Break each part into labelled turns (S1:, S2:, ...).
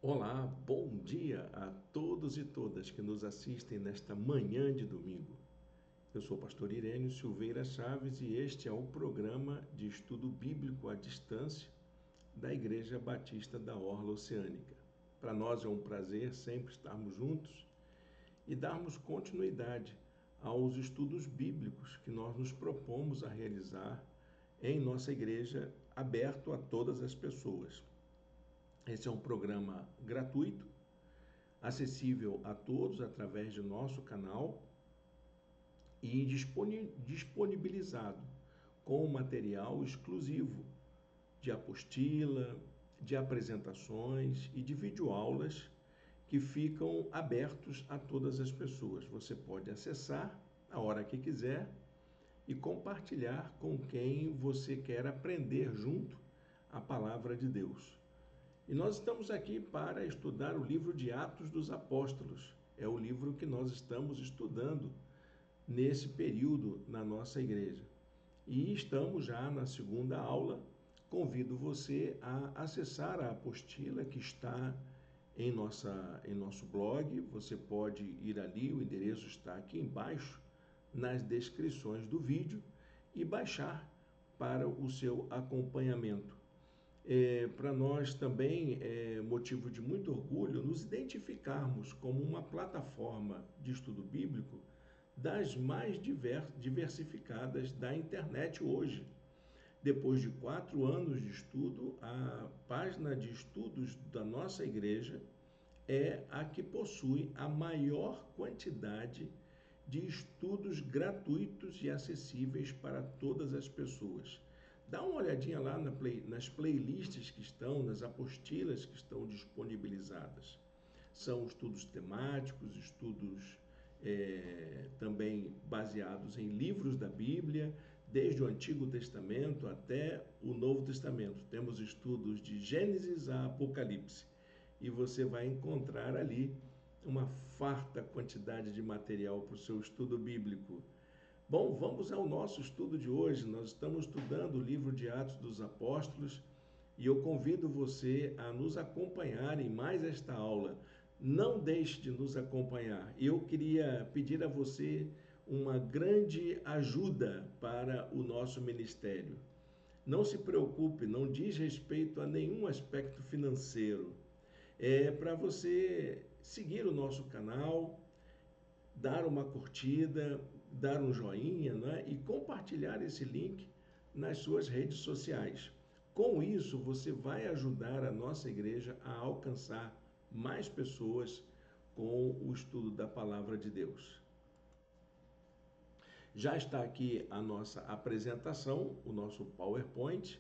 S1: Olá, bom dia a todos e todas que nos assistem nesta manhã de domingo. Eu sou o pastor Irênio Silveira Chaves e este é o programa de estudo bíblico à distância da Igreja Batista da Orla Oceânica. Para nós é um prazer sempre estarmos juntos e darmos continuidade aos estudos bíblicos que nós nos propomos a realizar em nossa igreja, aberto a todas as pessoas. Esse é um programa gratuito, acessível a todos através de nosso canal e disponibilizado com material exclusivo de apostila, de apresentações e de videoaulas que ficam abertos a todas as pessoas. Você pode acessar a hora que quiser e compartilhar com quem você quer aprender junto a palavra de Deus. E nós estamos aqui para estudar o livro de Atos dos Apóstolos. É o livro que nós estamos estudando nesse período na nossa igreja. E estamos já na segunda aula. Convido você a acessar a apostila que está em nosso blog. Você pode ir ali, o endereço está aqui embaixo, nas descrições do vídeo, e baixar para o seu acompanhamento. Para nós também é motivo de muito orgulho nos identificarmos como uma plataforma de estudo bíblico das mais diversificadas da internet hoje. Depois de 4 anos de estudo, a página de estudos da nossa igreja é a que possui a maior quantidade de estudos gratuitos e acessíveis para todas as pessoas. Dá uma olhadinha lá nas playlists que estão, nas apostilas que estão disponibilizadas. São estudos temáticos, estudos também baseados em livros da Bíblia, desde o Antigo Testamento até o Novo Testamento. Temos estudos de Gênesis a Apocalipse e você vai encontrar ali uma farta quantidade de material para o seu estudo bíblico. Bom, vamos ao nosso estudo de hoje. Nós estamos estudando o livro de Atos dos Apóstolos e eu convido você a nos acompanhar em mais esta aula. Não deixe de nos acompanhar. Eu queria pedir a você uma grande ajuda para o nosso ministério. Não se preocupe, não diz respeito a nenhum aspecto financeiro. É para você seguir o nosso canal, dar uma curtida, dar um joinha, né? E compartilhar esse link nas suas redes sociais. Com isso, você vai ajudar a nossa igreja a alcançar mais pessoas com o estudo da palavra de Deus. Já está aqui a nossa apresentação, o nosso PowerPoint,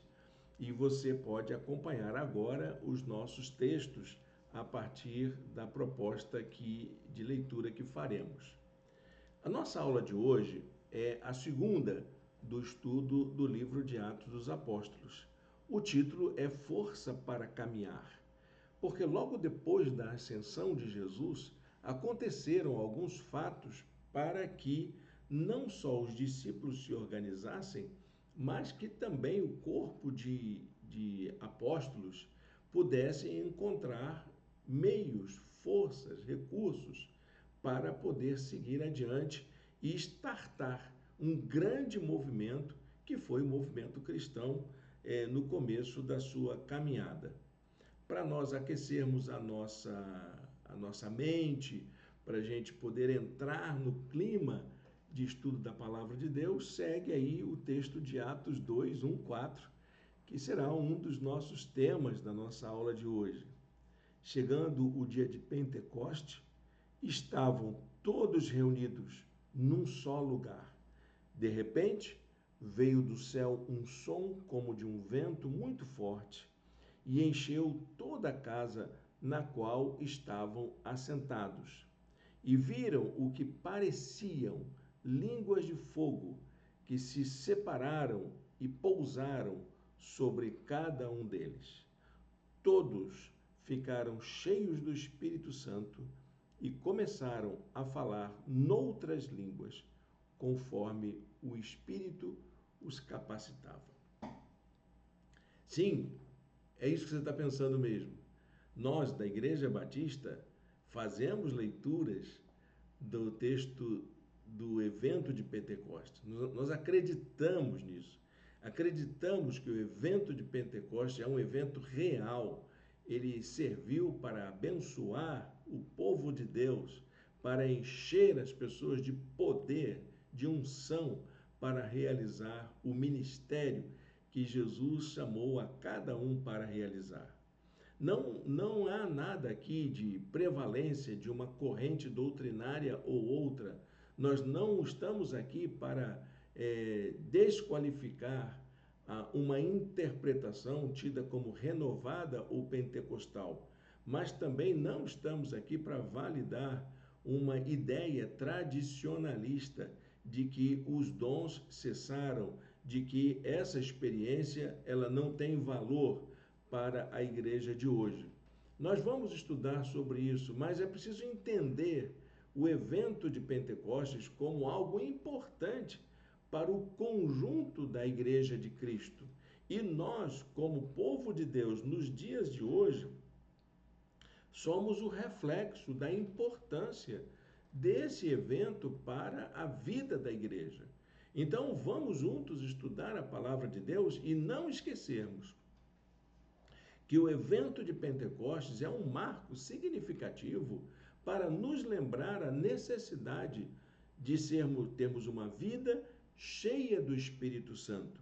S1: e você pode acompanhar agora os nossos textos a partir da proposta de leitura que faremos. A nossa aula de hoje é a segunda do estudo do livro de Atos dos Apóstolos. O título é Força para Caminhar, porque logo depois da ascensão de Jesus, aconteceram alguns fatos para que não só os discípulos se organizassem, mas que também o corpo de apóstolos pudessem encontrar meios, forças, recursos para poder seguir adiante e startar um grande movimento que foi o movimento cristão no começo da sua caminhada. Para nós aquecermos a nossa mente, para a gente poder entrar no clima de estudo da palavra de Deus, segue aí o texto de Atos 2, 1, 4, que será um dos nossos temas da nossa aula de hoje. Chegando o dia de Pentecoste, estavam todos reunidos num só lugar. De repente, veio do céu um som como de um vento muito forte e encheu toda a casa na qual estavam assentados. E viram o que pareciam línguas de fogo que se separaram e pousaram sobre cada um deles. Todos ficaram cheios do Espírito Santo e começaram a falar noutras línguas, conforme o Espírito os capacitava. Sim, é isso que você está pensando mesmo. Nós, da Igreja Batista, fazemos leituras do texto do evento de Pentecostes. Nós acreditamos nisso. Acreditamos que o evento de Pentecostes é um evento real. Ele serviu para abençoar o povo de Deus, para encher as pessoas de poder, de unção, para realizar o ministério que Jesus chamou a cada um para realizar. Não há nada aqui de prevalência de uma corrente doutrinária ou outra. Nós não estamos aqui para desqualificar uma interpretação tida como renovada ou pentecostal, mas também não estamos aqui para validar uma ideia tradicionalista de que os dons cessaram, de que essa experiência ela não tem valor para a igreja de hoje. Nós vamos estudar sobre isso, mas é preciso entender o evento de Pentecostes como algo importante para o conjunto da igreja de Cristo. E nós, como povo de Deus, nos dias de hoje, somos o reflexo da importância desse evento para a vida da igreja. Então, vamos juntos estudar a palavra de Deus e não esquecermos que o evento de Pentecostes é um marco significativo para nos lembrar a necessidade de termos uma vida cheia do Espírito Santo,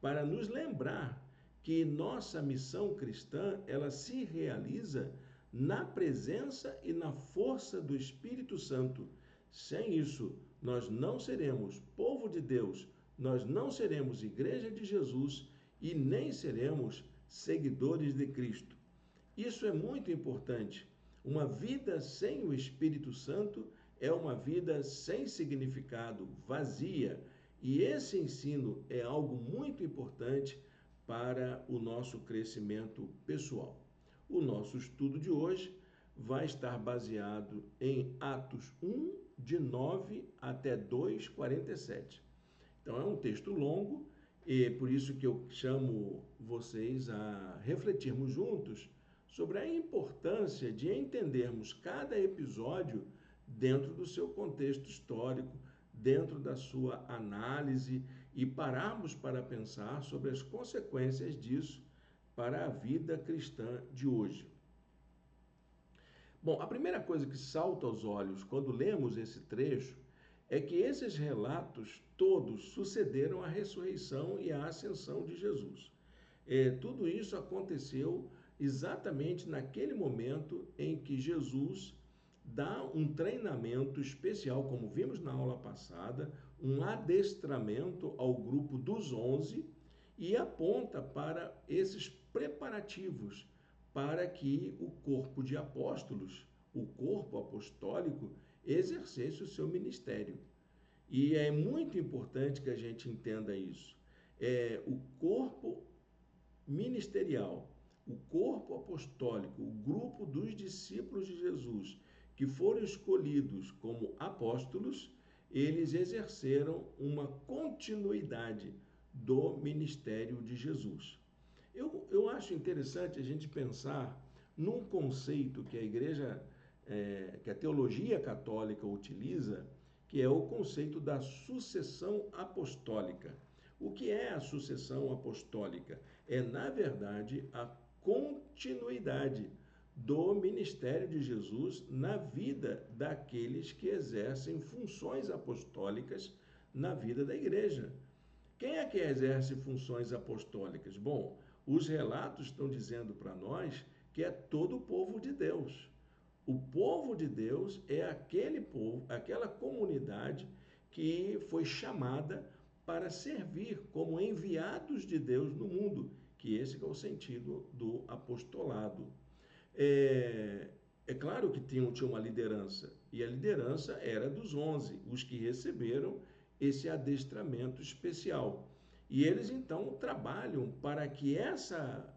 S1: para nos lembrar que nossa missão cristã, ela se realiza na presença e na força do Espírito Santo. Sem isso, nós não seremos povo de Deus, nós não seremos igreja de Jesus e nem seremos seguidores de Cristo. Isso é muito importante. Uma vida sem o Espírito Santo é uma vida sem significado, vazia. E esse ensino é algo muito importante para o nosso crescimento pessoal. O nosso estudo de hoje vai estar baseado em Atos 1, de 9 até 2:47. Então é um texto longo e por isso que eu chamo vocês a refletirmos juntos sobre a importância de entendermos cada episódio dentro do seu contexto histórico, dentro da sua análise e pararmos para pensar sobre as consequências disso para a vida cristã de hoje. Bom, a primeira coisa que salta aos olhos quando lemos esse trecho é que esses relatos todos sucederam à ressurreição e à ascensão de Jesus. Tudo isso aconteceu exatamente naquele momento em que Jesus dá um treinamento especial, como vimos na aula passada, um adestramento ao grupo dos 11 e aponta para esses preparativos para que o corpo de apóstolos, o corpo apostólico, exercesse o seu ministério. E é muito importante que a gente entenda isso. O corpo ministerial, o corpo apostólico, o grupo dos discípulos de Jesus, que foram escolhidos como apóstolos, eles exerceram uma continuidade do ministério de Jesus. Eu acho interessante a gente pensar num conceito que a igreja, que a teologia católica utiliza, que é o conceito da sucessão apostólica. O que é a sucessão apostólica? É, na verdade, a continuidade do ministério de Jesus na vida daqueles que exercem funções apostólicas na vida da igreja. Quem é que exerce funções apostólicas? Bom, os relatos estão dizendo para nós que é todo o povo de Deus. O povo de Deus é aquele povo, aquela comunidade que foi chamada para servir como enviados de Deus no mundo, que esse é o sentido do apostolado. É claro que tinha uma liderança, e a liderança era dos 11, os que receberam esse adestramento especial. E eles então trabalham para que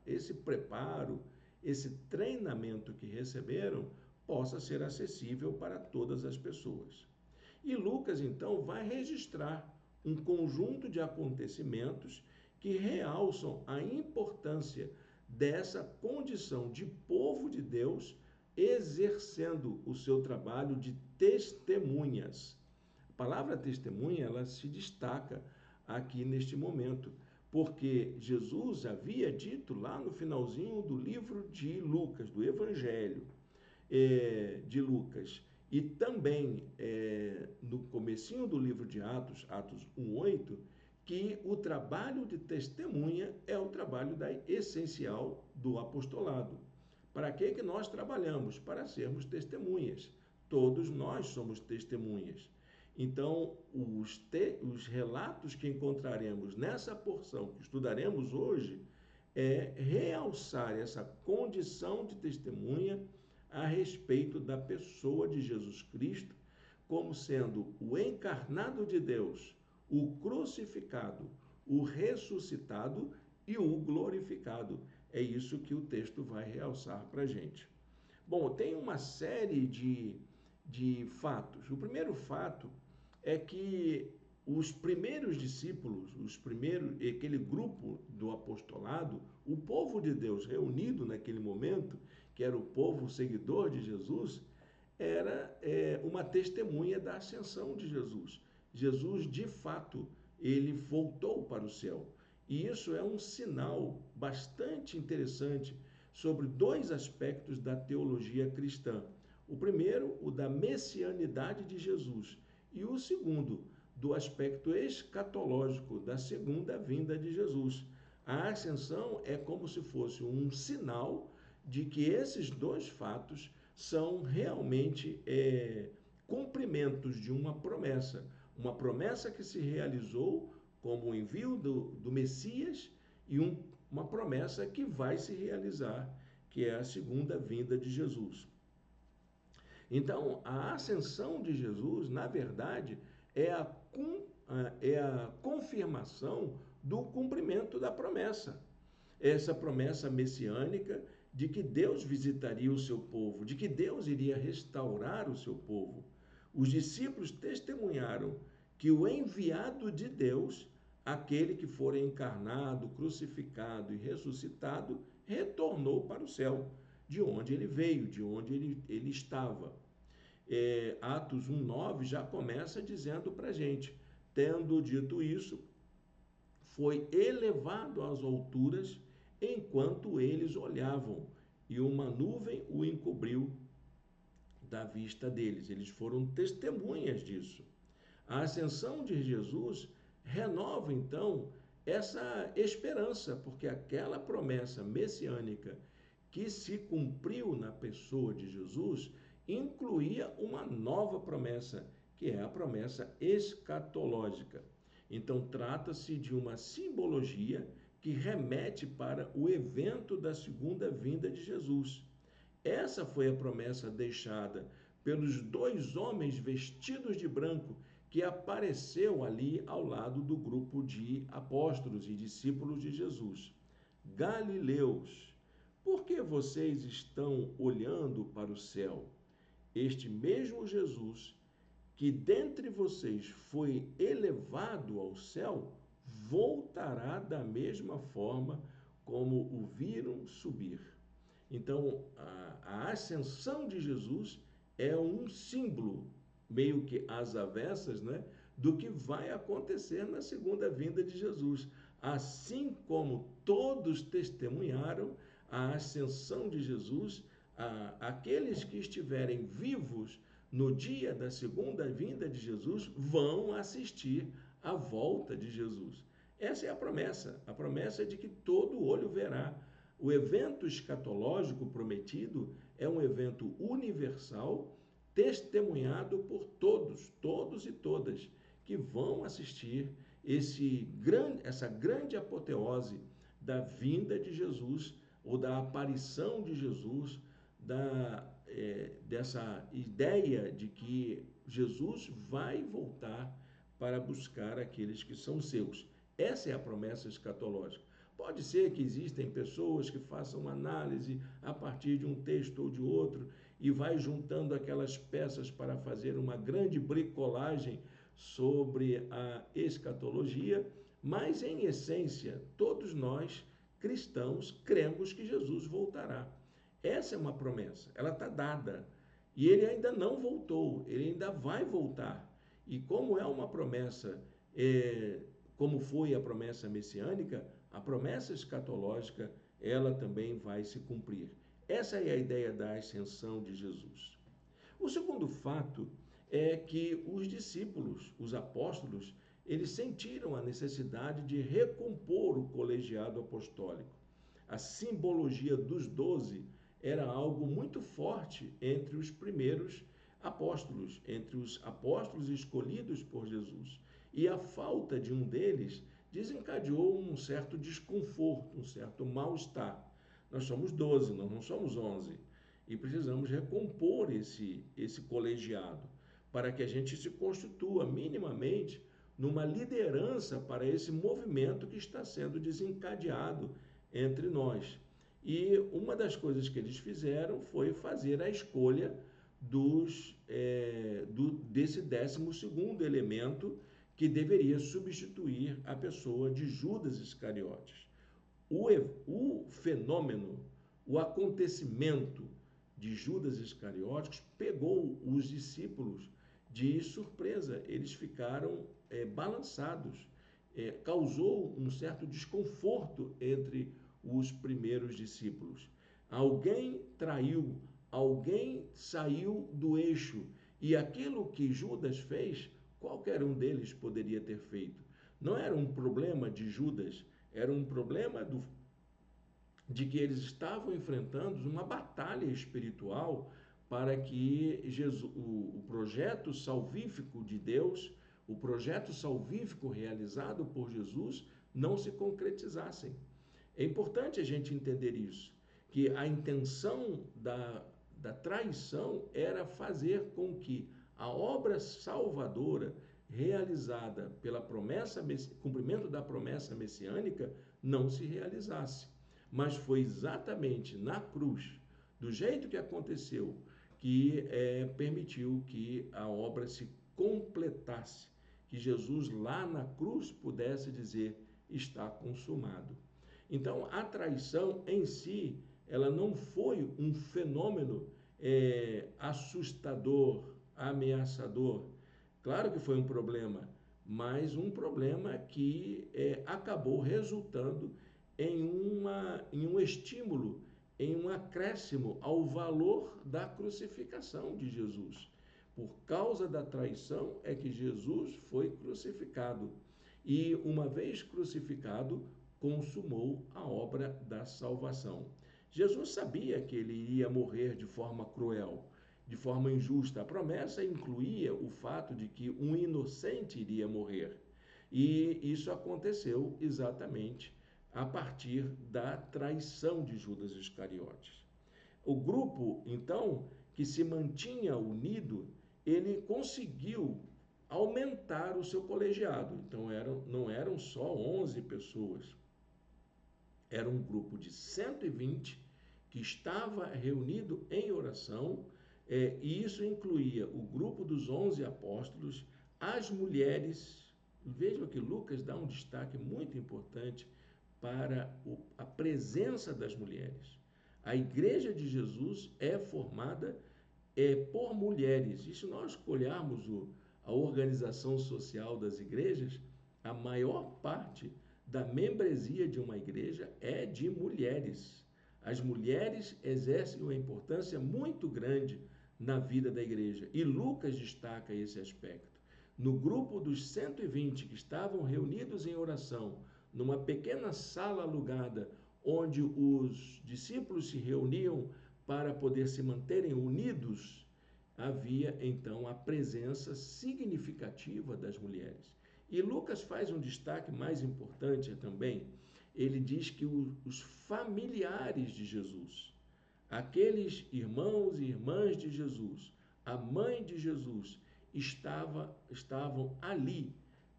S1: esse preparo, esse treinamento que receberam, possa ser acessível para todas as pessoas. E Lucas então vai registrar um conjunto de acontecimentos que realçam a importância dessa condição de povo de Deus, exercendo o seu trabalho de testemunhas. A palavra testemunha, ela se destaca aqui neste momento, porque Jesus havia dito lá no finalzinho do livro de Lucas, do Evangelho de Lucas, e também no comecinho do livro de Atos, Atos 1:8, que o trabalho de testemunha é o trabalho essencial do apostolado. Para que nós trabalhamos? Para sermos testemunhas. Todos nós somos testemunhas. Então, os relatos que encontraremos nessa porção que estudaremos hoje é realçar essa condição de testemunha a respeito da pessoa de Jesus Cristo como sendo o encarnado de Deus, o crucificado, o ressuscitado e o glorificado. É isso que o texto vai realçar para a gente. Bom, tem uma série de fatos. O primeiro fato é que os primeiros discípulos, aquele grupo do apostolado, o povo de Deus reunido naquele momento, que era o povo seguidor de Jesus, era uma testemunha da ascensão de Jesus. Jesus, de fato, ele voltou para o céu. E isso é um sinal bastante interessante sobre dois aspectos da teologia cristã. O primeiro, o da messianidade de Jesus, e o segundo, do aspecto escatológico da segunda vinda de Jesus. A ascensão é como se fosse um sinal de que esses dois fatos são realmente cumprimentos de uma promessa que se realizou como o envio do Messias e uma promessa que vai se realizar, que é a segunda vinda de Jesus. Então, a ascensão de Jesus, na verdade, é a confirmação do cumprimento da promessa. Essa promessa messiânica de que Deus visitaria o seu povo, de que Deus iria restaurar o seu povo. Os discípulos testemunharam que o enviado de Deus, aquele que for encarnado, crucificado e ressuscitado, retornou para o céu, de onde ele veio, de onde ele estava. Atos 1:9 já começa dizendo para a gente, tendo dito isso, foi elevado às alturas enquanto eles olhavam, e uma nuvem o encobriu da vista deles. Eles foram testemunhas disso. A ascensão de Jesus renova, então, essa esperança, porque aquela promessa messiânica que se cumpriu na pessoa de Jesus incluía uma nova promessa, que é a promessa escatológica. Então, trata-se de uma simbologia que remete para o evento da segunda vinda de Jesus. Essa foi a promessa deixada pelos dois homens vestidos de branco que apareceu ali ao lado do grupo de apóstolos e discípulos de Jesus. Galileus, por que vocês estão olhando para o céu? Este mesmo Jesus que dentre vocês foi elevado ao céu, voltará da mesma forma como o viram subir. Então, a ascensão de Jesus é um símbolo, meio que às avessas, né, do que vai acontecer na segunda vinda de Jesus. Assim como todos testemunharam a ascensão de Jesus, aqueles que estiverem vivos no dia da segunda vinda de Jesus vão assistir à volta de Jesus. Essa é a promessa de que todo olho verá. O evento escatológico prometido é um evento universal, testemunhado por todos e todas, que vão assistir essa grande apoteose da vinda de Jesus, ou da aparição de Jesus, dessa ideia de que Jesus vai voltar para buscar aqueles que são seus. Essa é a promessa escatológica. Pode ser que existem pessoas que façam análise a partir de um texto ou de outro e vai juntando aquelas peças para fazer uma grande bricolagem sobre a escatologia, mas em essência, todos nós cristãos cremos que Jesus voltará. Essa é uma promessa, ela está dada. E ele ainda não voltou, ele ainda vai voltar. E como é uma promessa, como foi a promessa messiânica, a promessa escatológica, ela também vai se cumprir. Essa é a ideia da ascensão de Jesus. O segundo fato é que os discípulos, os apóstolos, eles sentiram a necessidade de recompor o colegiado apostólico. A simbologia dos 12 era algo muito forte entre os primeiros apóstolos, entre os apóstolos escolhidos por Jesus. E a falta de um deles desencadeou um certo desconforto, um certo mal-estar. Nós somos 12, nós não somos 11. E precisamos recompor esse colegiado para que a gente se constitua minimamente numa liderança para esse movimento que está sendo desencadeado entre nós. E uma das coisas que eles fizeram foi fazer a escolha desse 12º elemento que deveria substituir a pessoa de Judas Iscariotes. O fenômeno, o acontecimento de Judas Iscariotes pegou os discípulos de surpresa. Eles ficaram balançados. Causou um certo desconforto entre os primeiros discípulos. Alguém traiu, alguém saiu do eixo. E aquilo que Judas fez, qualquer um deles poderia ter feito. Não era um problema de Judas, era um problema de que eles estavam enfrentando uma batalha espiritual para que o projeto salvífico de Deus, o projeto salvífico realizado por Jesus, não se concretizassem. É importante a gente entender isso, que a intenção da traição era fazer com que a obra salvadora realizada pela cumprimento da promessa messiânica não se realizasse. Mas foi exatamente na cruz, do jeito que aconteceu, que permitiu que a obra se completasse, que Jesus lá na cruz pudesse dizer, está consumado. Então, a traição em si, ela não foi um fenômeno assustador, ameaçador. Claro que foi um problema, mas um problema que acabou resultando em um estímulo, em um acréscimo ao valor da crucificação de Jesus. Por causa da traição é que Jesus foi crucificado. E uma vez crucificado, consumou a obra da salvação. Jesus sabia que ele iria morrer de forma cruel, de forma injusta. A promessa incluía o fato de que um inocente iria morrer. E isso aconteceu exatamente a partir da traição de Judas Iscariotes. O grupo, então, que se mantinha unido, ele conseguiu aumentar o seu colegiado. Então, não eram só 11 pessoas. Era um grupo de 120 que estava reunido em oração, e isso incluía o grupo dos 11 apóstolos, as mulheres. Vejam que Lucas dá um destaque muito importante para a presença das mulheres. A igreja de Jesus é formada por mulheres. E se nós olharmos a organização social das igrejas, a maior parte da membresia de uma igreja é de mulheres. As mulheres exercem uma importância muito grande na vida da igreja. E Lucas destaca esse aspecto. No grupo dos 120 que estavam reunidos em oração, numa pequena sala alugada, onde os discípulos se reuniam para poder se manterem unidos, havia então a presença significativa das mulheres. E Lucas faz um destaque mais importante também. Ele diz que os familiares de Jesus, aqueles irmãos e irmãs de Jesus, a mãe de Jesus, estavam ali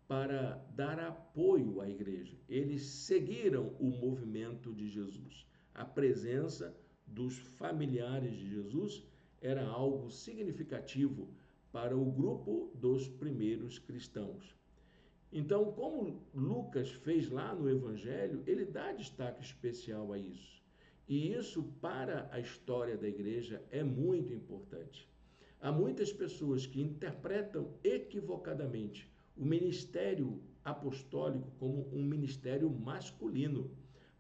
S1: para dar apoio à igreja. Eles seguiram o movimento de Jesus. A presença dos familiares de Jesus era algo significativo para o grupo dos primeiros cristãos. Então, como Lucas fez lá no Evangelho, ele dá destaque especial a isso. E isso, para a história da igreja, é muito importante. Há muitas pessoas que interpretam equivocadamente o ministério apostólico como um ministério masculino,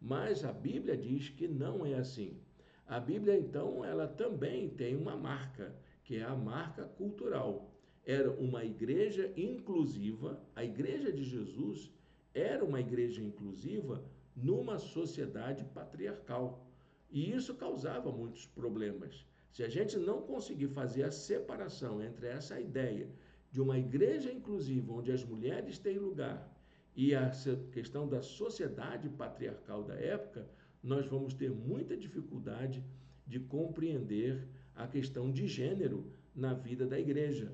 S1: mas a Bíblia diz que não é assim. A Bíblia, então, ela também tem uma marca, que é a marca cultural. Era uma igreja inclusiva, a igreja de Jesus era uma igreja inclusiva numa sociedade patriarcal. E isso causava muitos problemas. Se a gente não conseguir fazer a separação entre essa ideia de uma igreja inclusiva, onde as mulheres têm lugar, e a questão da sociedade patriarcal da época, nós vamos ter muita dificuldade de compreender a questão de gênero na vida da igreja,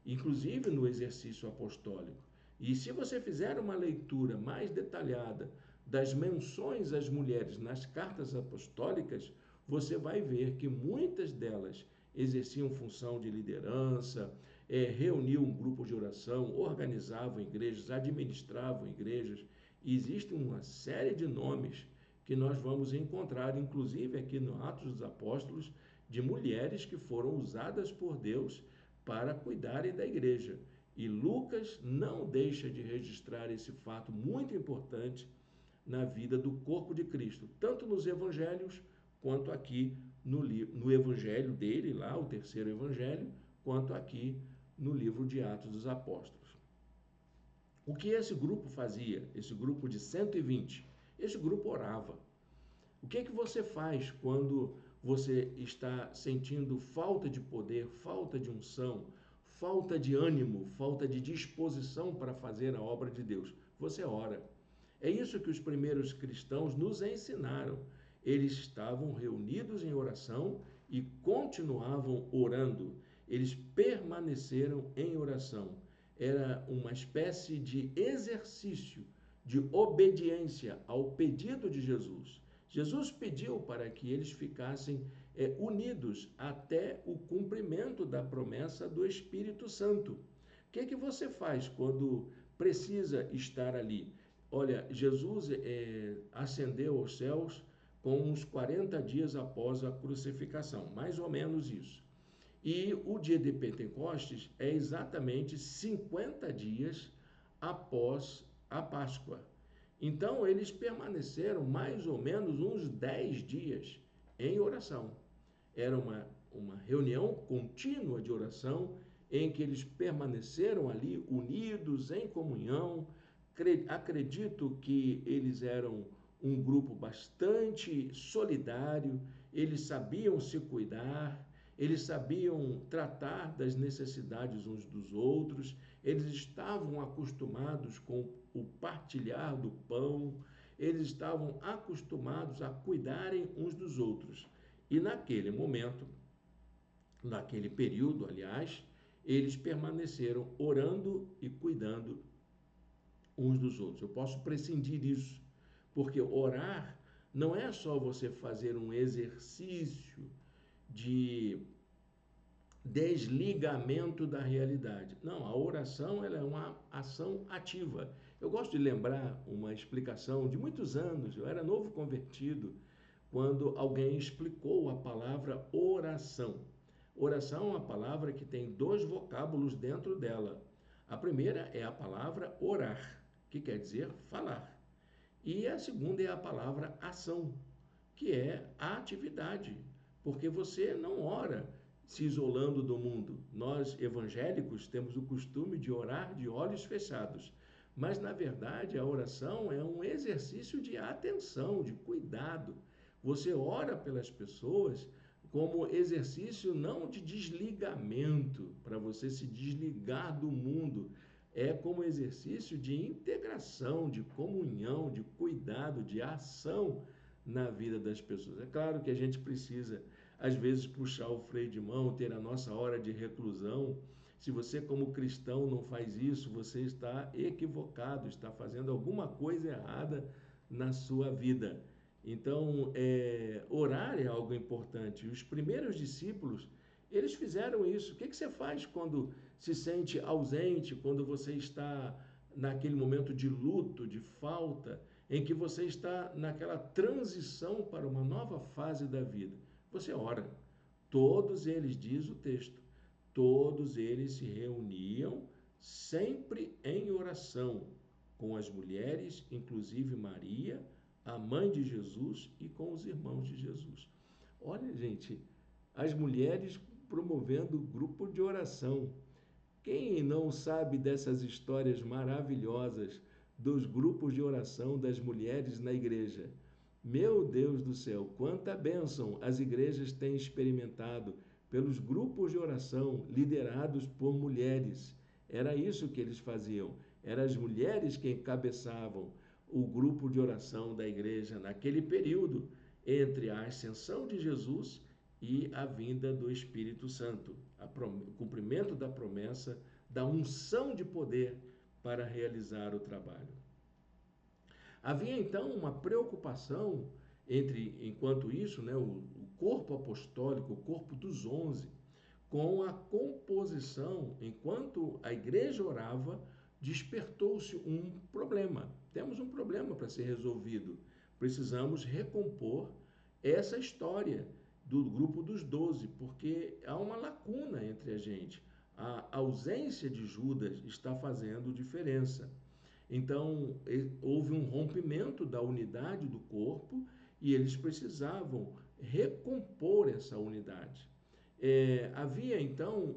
S1: inclusive no exercício apostólico. E se você fizer uma leitura mais detalhada das menções às mulheres nas cartas apostólicas, você vai ver que muitas delas exerciam função de liderança, reuniam um grupo de oração, organizavam igrejas, administravam igrejas. E existe uma série de nomes que nós vamos encontrar, inclusive aqui no Atos dos Apóstolos, de mulheres que foram usadas por Deus para cuidarem da igreja. E Lucas não deixa de registrar esse fato muito importante na vida do corpo de Cristo, tanto nos evangelhos, quanto aqui no evangelho dele, lá, o terceiro evangelho, quanto aqui no livro de Atos dos Apóstolos. O que esse grupo fazia, esse grupo de 120? Esse grupo orava. O que é que você faz quando você está sentindo falta de poder, falta de unção, falta de ânimo, falta de disposição para fazer a obra de Deus? Você ora. É isso que os primeiros cristãos nos ensinaram. Eles estavam reunidos em oração e continuavam orando. Eles permaneceram em oração. Era uma espécie de exercício de obediência ao pedido de Jesus. Jesus pediu para que eles ficassem unidos até o cumprimento da promessa do Espírito Santo. O que você faz quando precisa estar ali? Olha, Jesus ascendeu aos céus com uns 40 dias após a crucificação, mais ou menos isso. E o dia de Pentecostes é exatamente 50 dias após a Páscoa. Então, eles permaneceram mais ou menos uns 10 dias em oração. Era uma reunião contínua de oração em que eles permaneceram ali unidos em comunhão. Acredito que eles eram um grupo bastante solidário, eles sabiam se cuidar, eles sabiam tratar das necessidades uns dos outros, eles estavam acostumados com o partilhar do pão, eles estavam acostumados a cuidarem uns dos outros. E naquele momento, naquele período, aliás, eles permaneceram orando e cuidando uns dos outros. Eu posso prescindir disso, porque orar não é só você fazer um exercício de desligamento da realidade. Não, a oração ela é uma ação ativa. Eu gosto de lembrar uma explicação de muitos anos, eu era novo convertido, quando alguém explicou a palavra oração. Oração é uma palavra que tem dois vocábulos dentro dela. A primeira é a palavra orar, que quer dizer falar. E a segunda é a palavra ação, que é a atividade, porque você não ora se isolando do mundo. Nós, evangélicos, temos o costume de orar de olhos fechados, mas, na verdade, a oração é um exercício de atenção, de cuidado. Você ora pelas pessoas como exercício não de desligamento, para você se desligar do mundo, é como exercício de integração, de comunhão, de cuidado, de ação na vida das pessoas. É claro que a gente precisa, às vezes, puxar o freio de mão, ter a nossa hora de reclusão. Se você, como cristão, não faz isso, você está equivocado, está fazendo alguma coisa errada na sua vida. Então, orar é algo importante. Os primeiros discípulos, eles fizeram isso. O que você faz quando se sente ausente, quando você está naquele momento de luto, de falta, em que você está naquela transição para uma nova fase da vida. Você ora. Todos eles, diz o texto, todos eles se reuniam sempre em oração com as mulheres, inclusive Maria, a mãe de Jesus, e com os irmãos de Jesus. Olha, gente, as mulheres promovendo grupo de oração. Quem não sabe dessas histórias maravilhosas dos grupos de oração das mulheres na igreja? Meu Deus do céu, quanta bênção as igrejas têm experimentado pelos grupos de oração liderados por mulheres. Era isso que eles faziam. Eram as mulheres que encabeçavam o grupo de oração da igreja naquele período entre a ascensão de Jesus e a vinda do Espírito Santo, o cumprimento da promessa da unção de poder para realizar o trabalho. Havia então uma preocupação enquanto isso, né, o corpo apostólico, o corpo dos 11, com a composição. Enquanto a igreja orava, despertou-se um problema. Temos um problema para ser resolvido. Precisamos recompor essa história do grupo dos 12, porque há uma lacuna entre a gente. A ausência de Judas está fazendo diferença. Então, houve um rompimento da unidade do corpo e eles precisavam recompor essa unidade. Havia, então,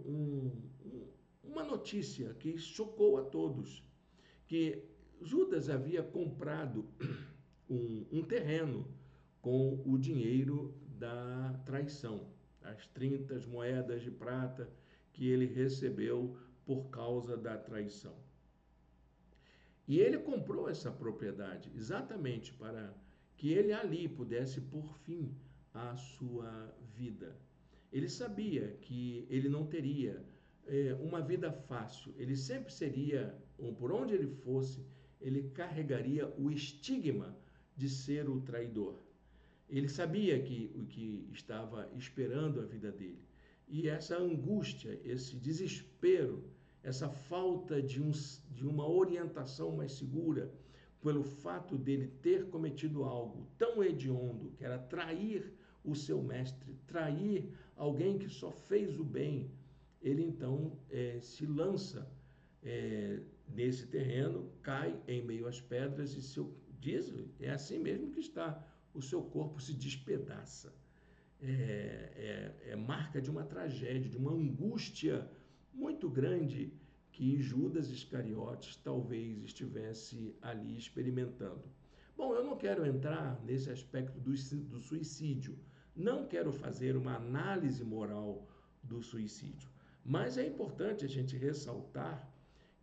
S1: uma notícia que chocou a todos, que Judas havia comprado um terreno com o dinheiro da traição, as 30 moedas de prata que ele recebeu por causa da traição. E ele comprou essa propriedade exatamente para que ele ali pudesse pôr fim à sua vida. Ele sabia que ele não teria uma vida fácil, ele sempre seria, por onde ele fosse, ele carregaria o estigma de ser o traidor. Ele sabia o que estava esperando a vida dele. E essa angústia, esse desespero, essa falta de uma orientação mais segura, pelo fato dele ter cometido algo tão hediondo, que era trair o seu mestre, trair alguém que só fez o bem, ele então se lança nesse terreno, cai em meio às pedras e é assim mesmo que está, o seu corpo se despedaça. É marca de uma tragédia, de uma angústia muito grande que Judas Iscariotes talvez estivesse ali experimentando. Bom, eu não quero entrar nesse aspecto do suicídio, não quero fazer uma análise moral do suicídio, mas é importante a gente ressaltar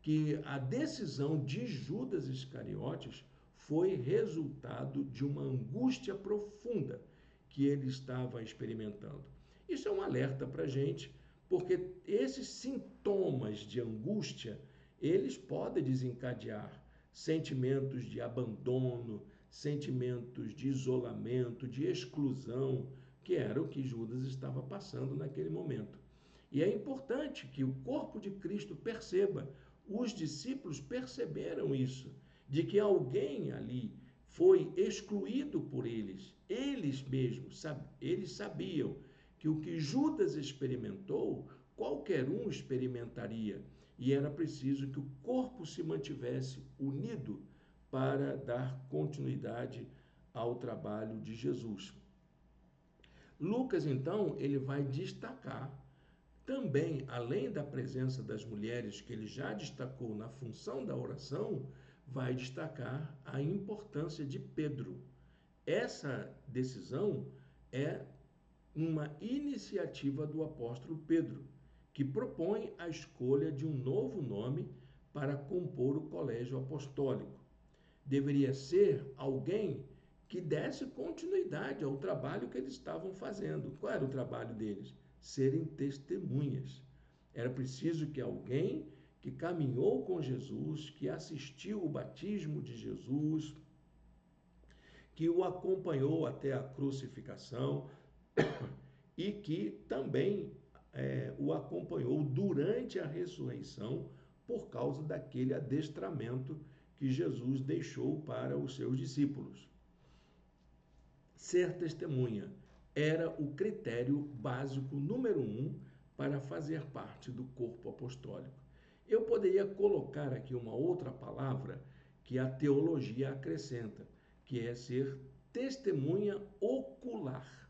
S1: que a decisão de Judas Iscariotes foi resultado de uma angústia profunda que ele estava experimentando. Isso é um alerta para a gente, porque esses sintomas de angústia, eles podem desencadear sentimentos de abandono, sentimentos de isolamento, de exclusão, que era o que Judas estava passando naquele momento. E é importante que o corpo de Cristo perceba, os discípulos perceberam isso, de que alguém ali foi excluído por eles. Eles mesmos, eles sabiam que o que Judas experimentou, qualquer um experimentaria. E era preciso que o corpo se mantivesse unido para dar continuidade ao trabalho de Jesus. Lucas, então, ele vai destacar também, além da presença das mulheres que ele já destacou na função da oração, vai destacar a importância de Pedro. Essa decisão é uma iniciativa do apóstolo Pedro, que propõe a escolha de um novo nome para compor o colégio apostólico. Deveria ser alguém que desse continuidade ao trabalho que eles estavam fazendo. Qual era o trabalho deles? Serem testemunhas. Era preciso que alguém que caminhou com Jesus, que assistiu o batismo de Jesus, que o acompanhou até a crucificação e que também o acompanhou durante a ressurreição, por causa daquele adestramento que Jesus deixou para os seus discípulos. Ser testemunha era o critério básico número 1 para fazer parte do corpo apostólico. Eu poderia colocar aqui uma outra palavra que a teologia acrescenta, que é ser testemunha ocular.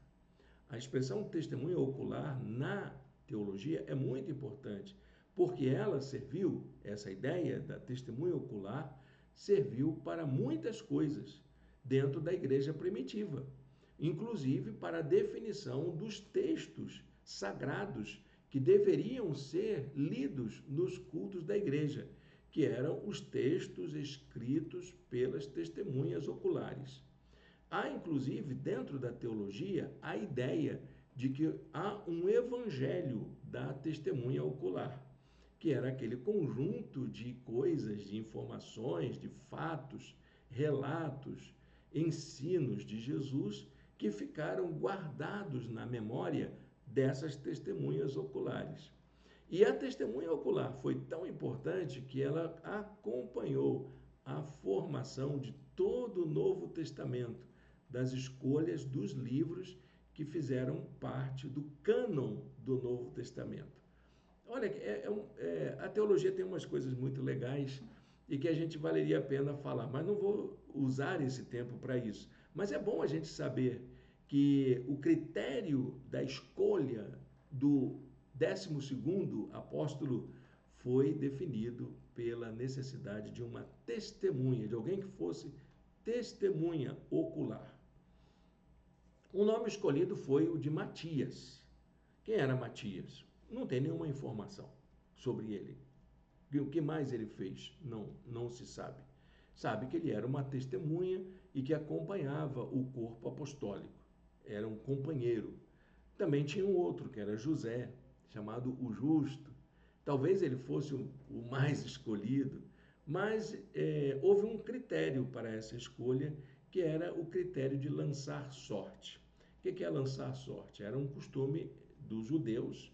S1: A expressão testemunha ocular na teologia é muito importante, porque ela serviu, essa ideia da testemunha ocular, serviu para muitas coisas dentro da igreja primitiva, inclusive para a definição dos textos sagrados que deveriam ser lidos nos cultos da igreja, que eram os textos escritos pelas testemunhas oculares. Há, inclusive, dentro da teologia, a ideia de que há um evangelho da testemunha ocular, que era aquele conjunto de coisas, de informações, de fatos, relatos, ensinos de Jesus que ficaram guardados na memória dessas testemunhas oculares. E a testemunha ocular foi tão importante que ela acompanhou a formação de todo o Novo Testamento, das escolhas dos livros que fizeram parte do cânon do Novo Testamento. Olha, a teologia tem umas coisas muito legais e que a gente valeria a pena falar, mas não vou usar esse tempo para isso. Mas é bom a gente saber que o critério da escolha do 12º apóstolo foi definido pela necessidade de uma testemunha, de alguém que fosse testemunha ocular. O nome escolhido foi o de Matias. Quem era Matias? Não tem nenhuma informação sobre ele. O que mais ele fez? Não se sabe. Sabe que ele era uma testemunha e que acompanhava o corpo apostólico. Era um companheiro. Também tinha um outro, que era José, chamado o Justo. Talvez ele fosse o mais escolhido, mas houve um critério para essa escolha, que era o critério de lançar sorte. O que é lançar sorte? Era um costume dos judeus,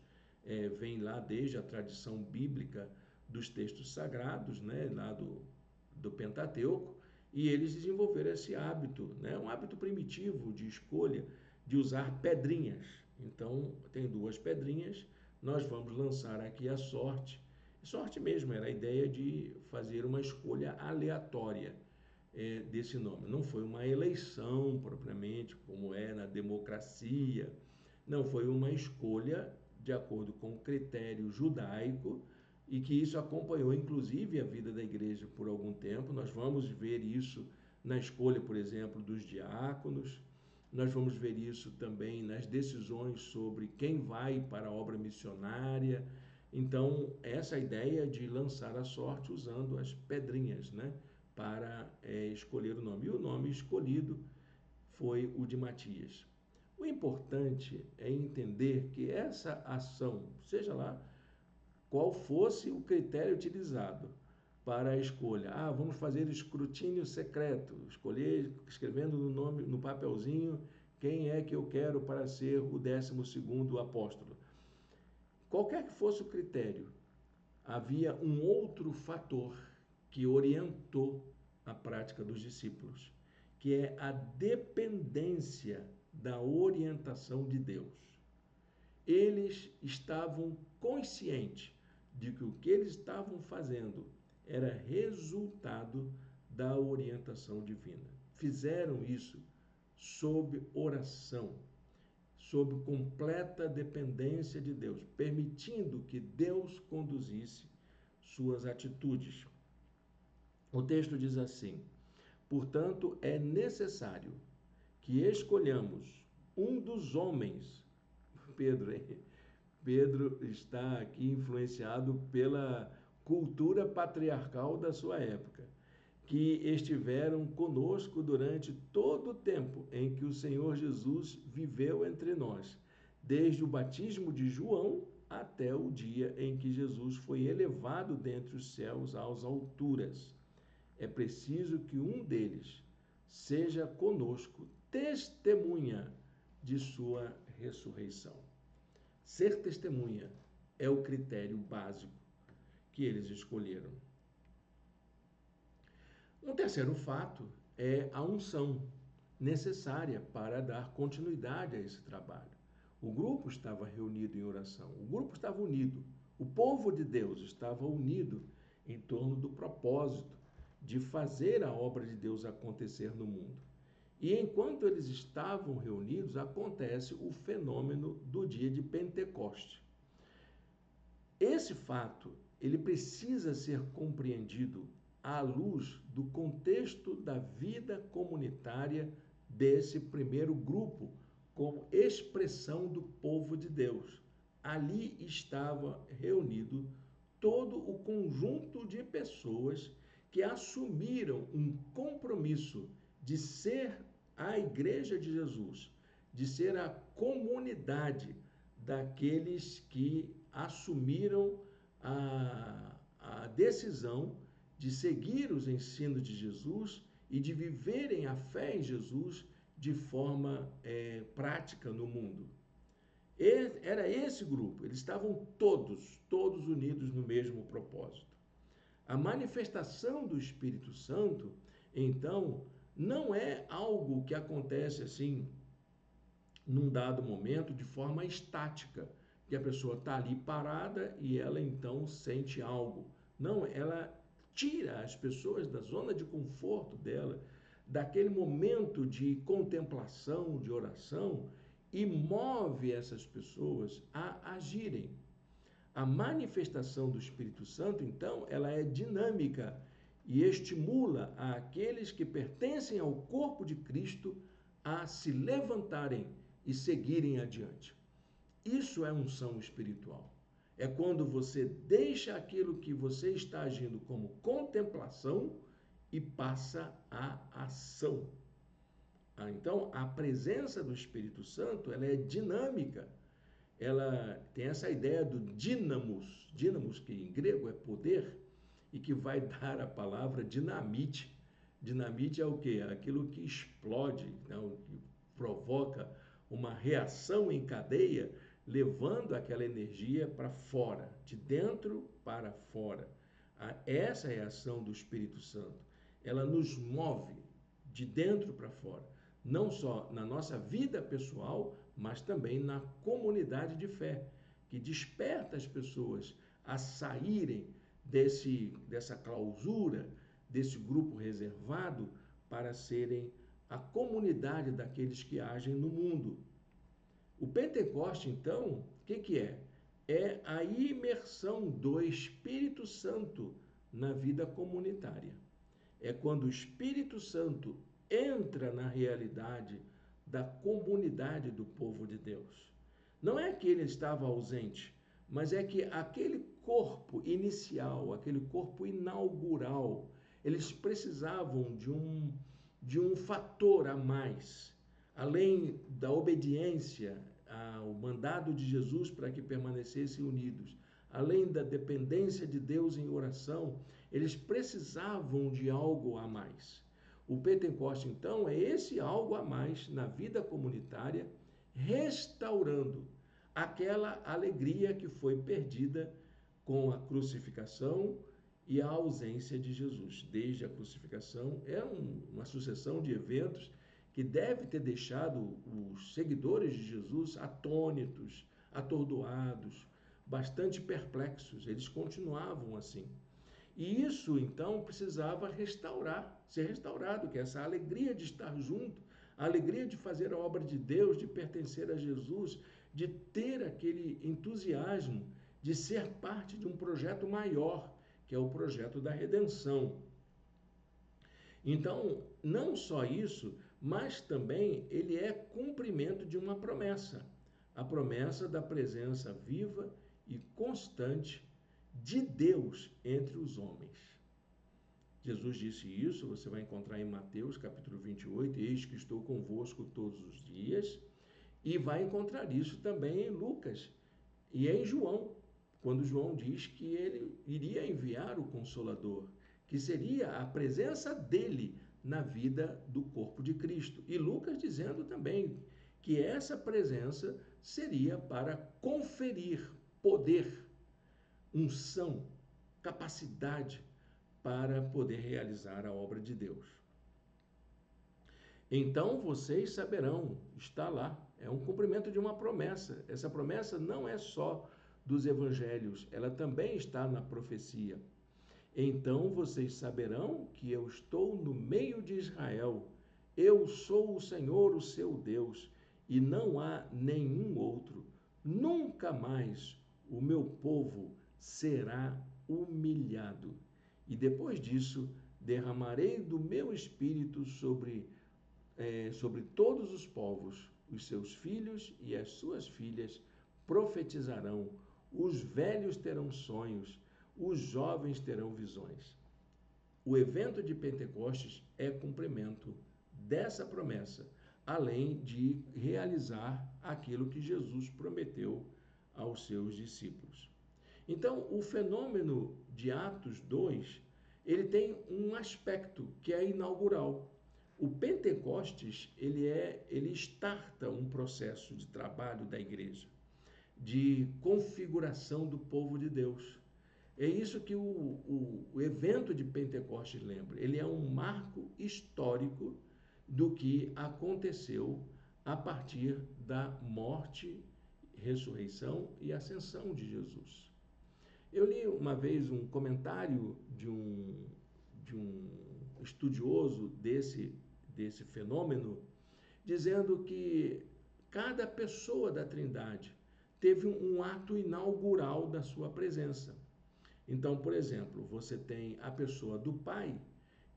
S1: vem lá desde a tradição bíblica dos textos sagrados, né, lá do Pentateuco, e eles desenvolveram esse hábito, né, um hábito primitivo de escolha, de usar pedrinhas. Então, tem 2 pedrinhas, nós vamos lançar aqui a sorte. Sorte mesmo, era a ideia de fazer uma escolha aleatória desse nome. Não foi uma eleição propriamente, como é na democracia. Não, foi uma escolha de acordo com o critério judaico, e que isso acompanhou, inclusive, a vida da igreja por algum tempo. Nós vamos ver isso na escolha, por exemplo, dos diáconos. Nós vamos ver isso também nas decisões sobre quem vai para a obra missionária. Então, essa ideia de lançar a sorte usando as pedrinhas, né, para escolher o nome. E o nome escolhido foi o de Matias. O importante é entender que essa ação, seja lá qual fosse o critério utilizado para a escolha, vamos fazer escrutínio secreto, escolher, escrevendo no nome, no papelzinho, quem é que eu quero para ser o 12º apóstolo. Qualquer que fosse o critério, havia um outro fator que orientou a prática dos discípulos, que é a dependência da orientação de Deus. Eles estavam conscientes de que o que eles estavam fazendo era resultado da orientação divina. Fizeram isso sob oração, sob completa dependência de Deus, permitindo que Deus conduzisse suas atitudes. O texto diz assim: portanto, é necessário que escolhamos um dos homens. Pedro está aqui influenciado pela cultura patriarcal da sua época, que estiveram conosco durante todo o tempo em que o Senhor Jesus viveu entre nós, desde o batismo de João até o dia em que Jesus foi elevado dentre os céus às alturas. É preciso que um deles seja conosco, testemunha de sua ressurreição. Ser testemunha é o critério básico que eles escolheram. Um terceiro fato é a unção necessária para dar continuidade a esse trabalho. O grupo estava reunido em oração, o grupo estava unido, o povo de Deus estava unido em torno do propósito de fazer a obra de Deus acontecer no mundo. E enquanto eles estavam reunidos, acontece o fenômeno do dia de Pentecoste. Esse fato, ele precisa ser compreendido à luz do contexto da vida comunitária desse primeiro grupo, como expressão do povo de Deus. Ali estava reunido todo o conjunto de pessoas que assumiram um compromisso de ser a Igreja de Jesus, de ser a comunidade daqueles que assumiram a decisão de seguir os ensinos de Jesus e de viverem a fé em Jesus de forma prática no mundo. Era esse grupo, eles estavam todos unidos no mesmo propósito. A manifestação do Espírito Santo, então, não é algo que acontece assim, num dado momento, de forma estática, que a pessoa está ali parada e ela então sente algo. Não, ela tira as pessoas da zona de conforto dela, daquele momento de contemplação, de oração, e move essas pessoas a agirem. A manifestação do Espírito Santo, então, ela é dinâmica e estimula aqueles que pertencem ao corpo de Cristo a se levantarem e seguirem adiante. Isso é unção espiritual. É quando você deixa aquilo que você está agindo como contemplação e passa à ação. Então, a presença do Espírito Santo, ela é dinâmica. Ela tem essa ideia do dínamos, que em grego é poder, e que vai dar a palavra dinamite. Dinamite é o quê? Aquilo que explode, então, que provoca uma reação em cadeia, levando aquela energia para fora, de dentro para fora. Essa é a ação do Espírito Santo. Ela nos move de dentro para fora, não só na nossa vida pessoal, mas também na comunidade de fé, que desperta as pessoas a saírem dessa clausura, desse grupo reservado, para serem a comunidade daqueles que agem no mundo. O Pentecoste, então, o que é? É a imersão do Espírito Santo na vida comunitária. É quando o Espírito Santo entra na realidade da comunidade do povo de Deus. Não é que ele estava ausente, mas é que aquele corpo inicial, aquele corpo inaugural, eles precisavam de um fator a mais, além da obediência ao mandado de Jesus para que permanecessem unidos, além da dependência de Deus em oração, eles precisavam de algo a mais. O Pentecoste, então, é esse algo a mais na vida comunitária, restaurando aquela alegria que foi perdida com a crucificação e a ausência de Jesus. Desde a crucificação, é uma sucessão de eventos que deve ter deixado os seguidores de Jesus atônitos, atordoados, bastante perplexos. Eles continuavam assim. E isso, então, precisava ser restaurado, que é essa alegria de estar junto, a alegria de fazer a obra de Deus, de pertencer a Jesus, de ter aquele entusiasmo de ser parte de um projeto maior, que é o projeto da redenção. Então, não só isso, mas também ele é cumprimento de uma promessa, a promessa da presença viva e constante de Deus entre os homens. Jesus disse isso, você vai encontrar em Mateus capítulo 28, eis que estou convosco todos os dias, e vai encontrar isso também em Lucas e em João, quando João diz que ele iria enviar o Consolador, que seria a presença dele na vida do corpo de Cristo. E Lucas dizendo também que essa presença seria para conferir poder, unção, capacidade para poder realizar a obra de Deus. Então vocês saberão, está lá, é um cumprimento de uma promessa. Essa promessa não é só dos evangelhos, ela também está na profecia. Então vocês saberão que eu estou no meio de Israel. Eu sou o Senhor, o seu Deus, e não há nenhum outro. Nunca mais o meu povo será humilhado. E depois disso, derramarei do meu espírito sobre todos os povos. Os seus filhos e as suas filhas profetizarão, os velhos terão sonhos, os jovens terão visões. O evento de Pentecostes é cumprimento dessa promessa, além de realizar aquilo que Jesus prometeu aos seus discípulos. Então, o fenômeno de Atos 2, ele tem um aspecto que é inaugural. O Pentecostes, ele starta um processo de trabalho da igreja, de configuração do povo de Deus. É isso que o evento de Pentecostes lembra. Ele é um marco histórico do que aconteceu a partir da morte, ressurreição e ascensão de Jesus. Eu li uma vez um comentário de um estudioso desse fenômeno, dizendo que cada pessoa da Trindade teve um ato inaugural da sua presença. Então, por exemplo, você tem a pessoa do Pai,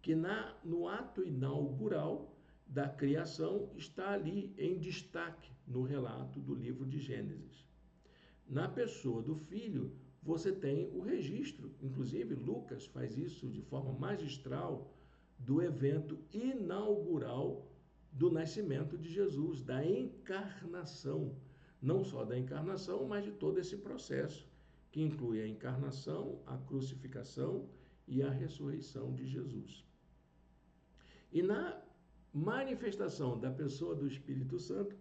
S1: que no ato inaugural da criação está ali em destaque no relato do livro de Gênesis. Na pessoa do Filho, você tem o registro, inclusive Lucas faz isso de forma magistral, do evento inaugural do nascimento de Jesus, da encarnação. Não só da encarnação, mas de todo esse processo, que inclui a encarnação, a crucificação e a ressurreição de Jesus. E na manifestação da pessoa do Espírito Santo,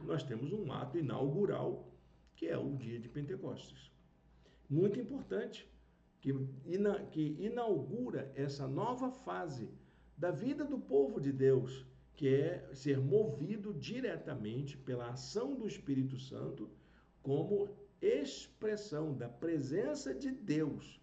S1: nós temos um ato inaugural, que é o dia de Pentecostes. Muito importante, que inaugura essa nova fase da vida do povo de Deus, que é ser movido diretamente pela ação do Espírito Santo como expressão da presença de Deus.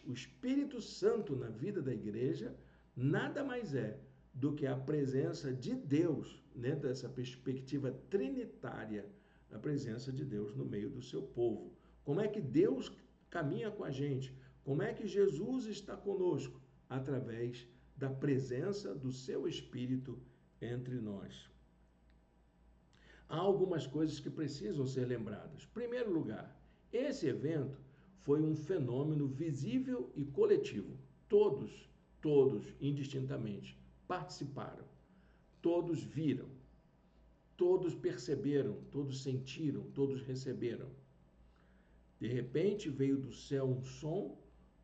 S1: O Espírito Santo na vida da igreja nada mais é do que a presença de Deus, dentro dessa perspectiva trinitária, a presença de Deus no meio do seu povo. Como é que Deus caminha com a gente? Como é que Jesus está conosco? Através da presença do seu Espírito entre nós. Há algumas coisas que precisam ser lembradas. Em primeiro lugar, esse evento foi um fenômeno visível e coletivo. Todos, indistintamente, participaram. Todos viram. Todos perceberam, todos sentiram, todos receberam. De repente veio do céu um som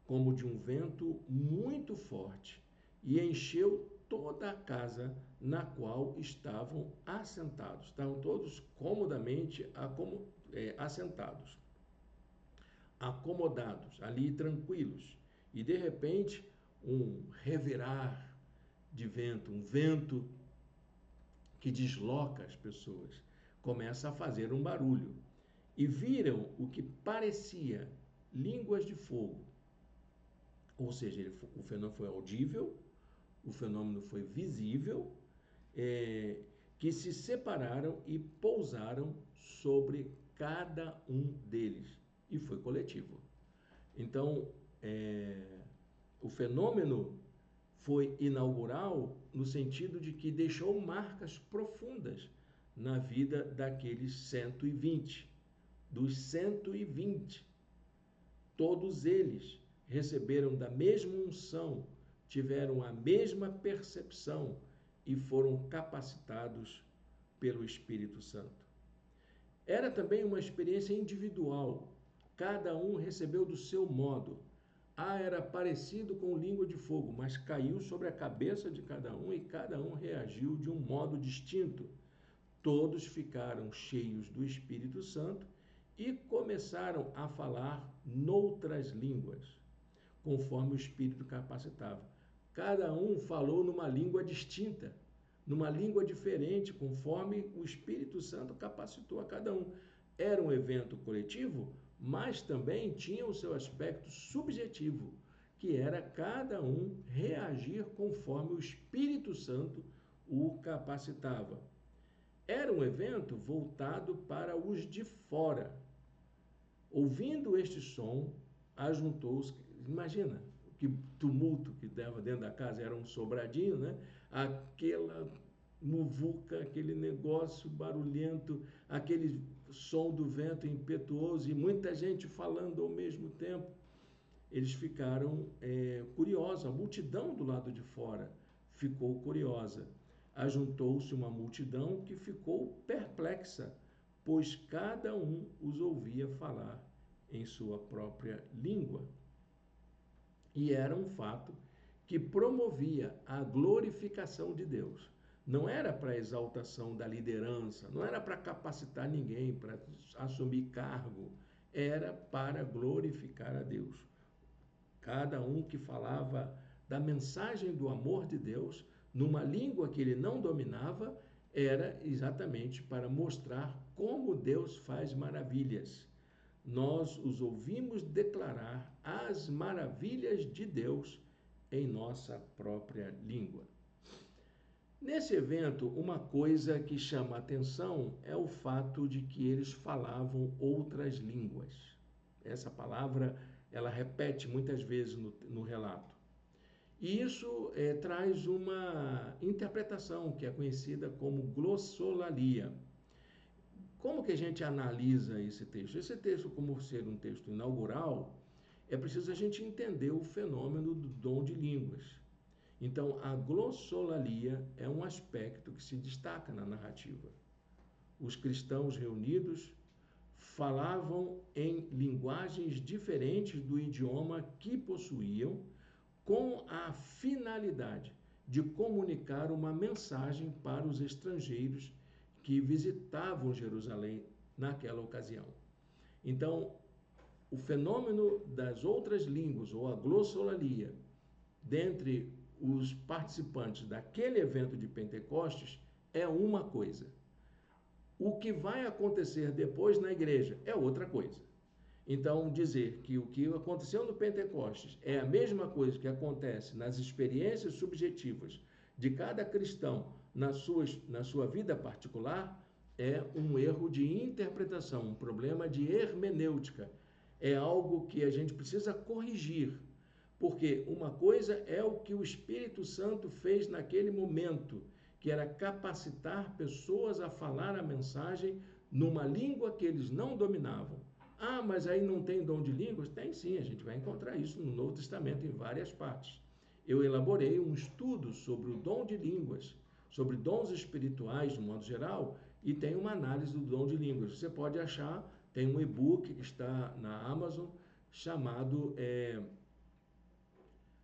S1: como de um vento muito forte e encheu toda a casa na qual estavam assentados. Estavam todos comodamente assentados, acomodados, ali tranquilos. E de repente um revirar de vento, um vento que desloca as pessoas, começa a fazer um barulho. E viram o que parecia línguas de fogo. Ou seja, o fenômeno foi audível, o fenômeno foi visível, que se separaram e pousaram sobre cada um deles. E foi coletivo. Então, o fenômeno foi inaugural no sentido de que deixou marcas profundas na vida daqueles 120. Dos 120, todos eles receberam da mesma unção, tiveram a mesma percepção e foram capacitados pelo Espírito Santo. Era também uma experiência individual, cada um recebeu do seu modo. Era parecido com língua de fogo, mas caiu sobre a cabeça de cada um e cada um reagiu de um modo distinto. Todos ficaram cheios do Espírito Santo e começaram a falar noutras línguas, conforme o Espírito capacitava. Cada um falou numa língua distinta, numa língua diferente, conforme o Espírito Santo capacitou a cada um. Era um evento coletivo, mas também tinha o seu aspecto subjetivo, que era cada um reagir conforme o Espírito Santo o capacitava. Era um evento voltado para os de fora. Ouvindo este som, ajuntou-se, imagina, que tumulto que dava dentro da casa, era um sobradinho, né? Aquela muvuca, aquele negócio barulhento, aquele som do vento impetuoso e muita gente falando ao mesmo tempo. Eles ficaram curiosos, a multidão do lado de fora ficou curiosa. Ajuntou-se uma multidão que ficou perplexa, pois cada um os ouvia falar em sua própria língua. E era um fato que promovia a glorificação de Deus. Não era para exaltação da liderança, não era para capacitar ninguém, para assumir cargo, era para glorificar a Deus. Cada um que falava da mensagem do amor de Deus, numa língua que ele não dominava, era exatamente para mostrar como Deus faz maravilhas. Nós os ouvimos declarar as maravilhas de Deus em nossa própria língua. Nesse evento, uma coisa que chama a atenção é o fato de que eles falavam outras línguas. Essa palavra, ela repete muitas vezes no relato. E isso traz uma interpretação que é conhecida como glossolalia. Como que a gente analisa esse texto? Esse texto, como ser um texto inaugural, é preciso a gente entender o fenômeno do dom de línguas. Então, a glossolalia é um aspecto que se destaca na narrativa. Os cristãos reunidos falavam em linguagens diferentes do idioma que possuíam, com a finalidade de comunicar uma mensagem para os estrangeiros que visitavam Jerusalém naquela ocasião. Então, o fenômeno das outras línguas, ou a glossolalia, dentre os participantes daquele evento de Pentecostes, é uma coisa. O que vai acontecer depois na igreja é outra coisa. Então, dizer que o que aconteceu no Pentecostes é a mesma coisa que acontece nas experiências subjetivas de cada cristão na sua vida particular é um erro de interpretação, um problema de hermenêutica. É algo que a gente precisa corrigir, porque uma coisa é o que o Espírito Santo fez naquele momento, que era capacitar pessoas a falar a mensagem numa língua que eles não dominavam. Ah, mas aí não tem dom de línguas? Tem sim, a gente vai encontrar isso no Novo Testamento em várias partes. Eu elaborei um estudo sobre o dom de línguas, sobre dons espirituais de modo geral, e tem uma análise do dom de línguas. Você pode achar, tem um e-book que está na Amazon, chamado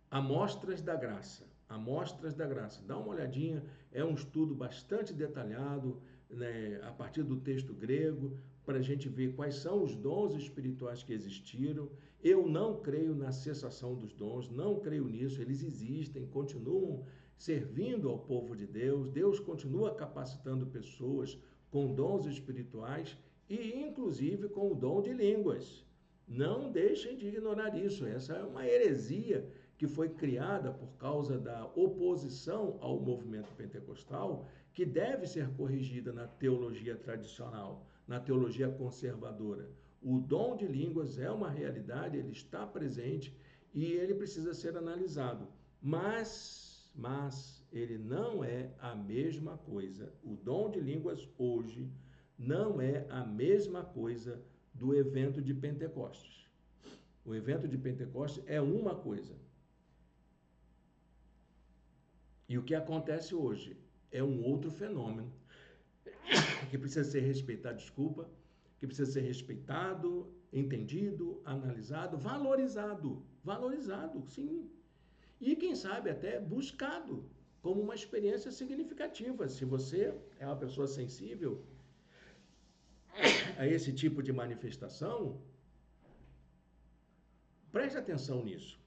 S1: Amostras da Graça. Amostras da Graça. Dá uma olhadinha, é um estudo bastante detalhado, né, a partir do texto grego, para a gente ver quais são os dons espirituais que existiram. Eu não creio na cessação dos dons, não creio nisso, eles existem, continuam servindo ao povo de Deus, Deus continua capacitando pessoas com dons espirituais e inclusive com o dom de línguas. Não deixem de ignorar isso, essa é uma heresia que foi criada por causa da oposição ao movimento pentecostal, que deve ser corrigida na teologia tradicional, na teologia conservadora. O dom de línguas é uma realidade, ele está presente e ele precisa ser analisado. Mas ele não é a mesma coisa. O dom de línguas hoje não é a mesma coisa do evento de Pentecostes. O evento de Pentecostes é uma coisa. E o que acontece hoje é um outro fenômeno que precisa ser respeitado, que precisa ser respeitado, entendido, analisado, valorizado, sim. E quem sabe até buscado como uma experiência significativa. Se você é uma pessoa sensível a esse tipo de manifestação, preste atenção nisso.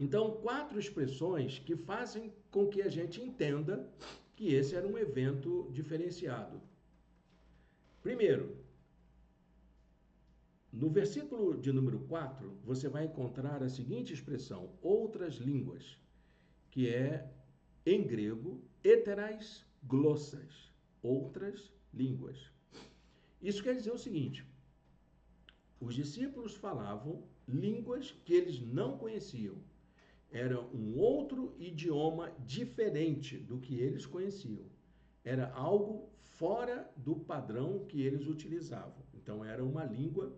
S1: Então, 4 expressões que fazem com que a gente entenda que esse era um evento diferenciado. Primeiro, no versículo de número 4, você vai encontrar a seguinte expressão, outras línguas, que é, em grego, heterais glossas, outras línguas. Isso quer dizer o seguinte, os discípulos falavam línguas que eles não conheciam. Era um outro idioma diferente do que eles conheciam. Era algo fora do padrão que eles utilizavam. Então, era uma língua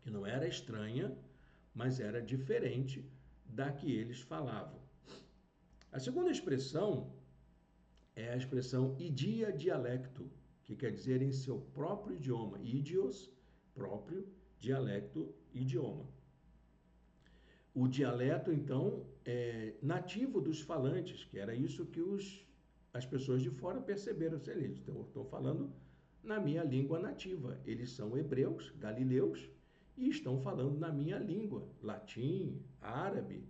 S1: que não era estranha, mas era diferente da que eles falavam. A segunda expressão é a expressão idia dialecto, que quer dizer em seu próprio idioma. Idios, próprio, dialecto, idioma. O dialeto, então, é nativo dos falantes, que era isso que as pessoas de fora perceberam. Eles estão falando na minha língua nativa. Eles são hebreus, galileus, e estão falando na minha língua, latim, árabe.